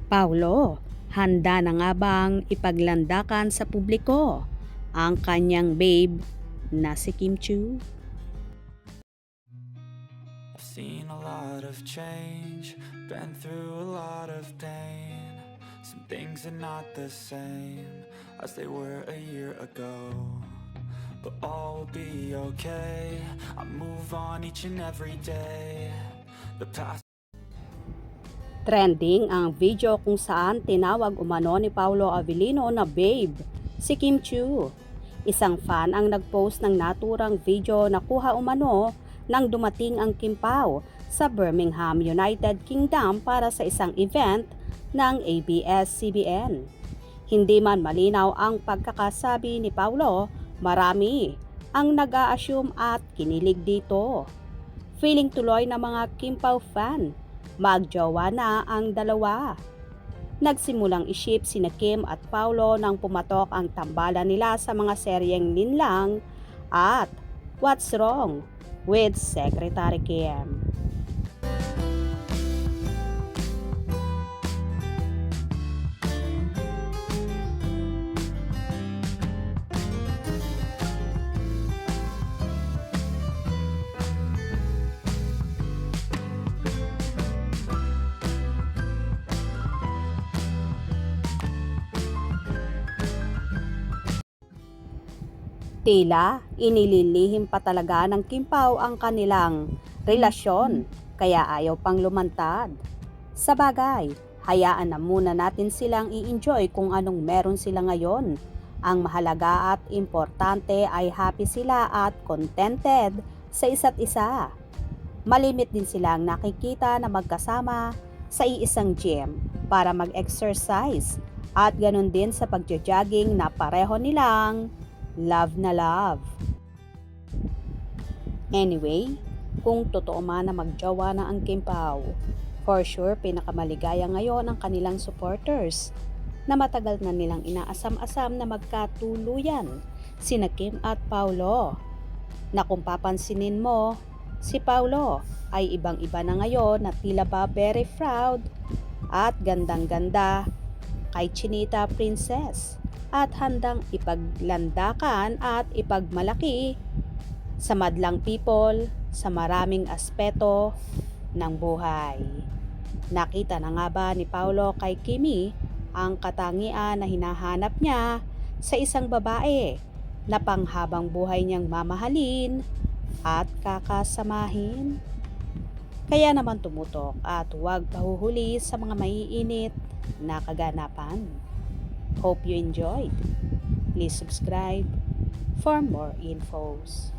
Paulo, handa na nga bang ipaglandakan sa publiko ang kanyang babe na si Kim Chiu? I've seen a lot of change, been through a lot of pain. Some things are not the same as they were a year ago, but all will be okay. I move on each and every day. The past. Trending ang video kung saan tinawag umano ni Paulo Avellino na babe si Kim Chiu. Isang fan ang nagpost ng naturang video na kuha umano nang dumating ang Kim Pao sa Birmingham, United Kingdom para sa isang event ng ABS-CBN. Hindi man malinaw ang pagkakasabi ni Paulo, marami ang nag-a-assume at kinilig dito. Feeling tuloy ng mga Kim Pao fan, magjowa na ang dalawa. Nagsimulang iship sina Kim at Paulo nang pumatok ang tambalan nila sa mga seryeng Linlang at What's Wrong with Secretary Kim. Tila inililihim pa talaga ng Kim Pao ang kanilang relasyon kaya ayaw pang lumantad. Sa bagay, hayaan na muna natin silang i-enjoy kung anong meron sila ngayon. Ang mahalaga at importante ay happy sila at contented sa isa't isa. Malimit din silang nakikita na magkasama sa iisang gym para mag-exercise at ganun din sa pagja-jogging na pareho nilang love na love. Anyway, kung totoo man na magjowa na ang Kim Pao, for sure pinakamaligaya ngayon ang kanilang supporters na matagal na nilang inaasam-asam na magkatuluyan sina Kim at Paulo. Na kung papansinin mo, si Paulo ay ibang-iba na ngayon na tila ba very proud at gandang-ganda kay Chinita Princess at handang ipaglandakan at ipagmalaki sa madlang people sa maraming aspeto ng buhay. Nakita na nga ba ni Paulo kay Kimi ang katangian na hinahanap niya sa isang babae na panghabang buhay niyang mamahalin at kakasamahin? Kaya naman tumutok at huwag pahuhuli sa mga maiinit na kaganapan. Hope you enjoyed. Please subscribe for more infos.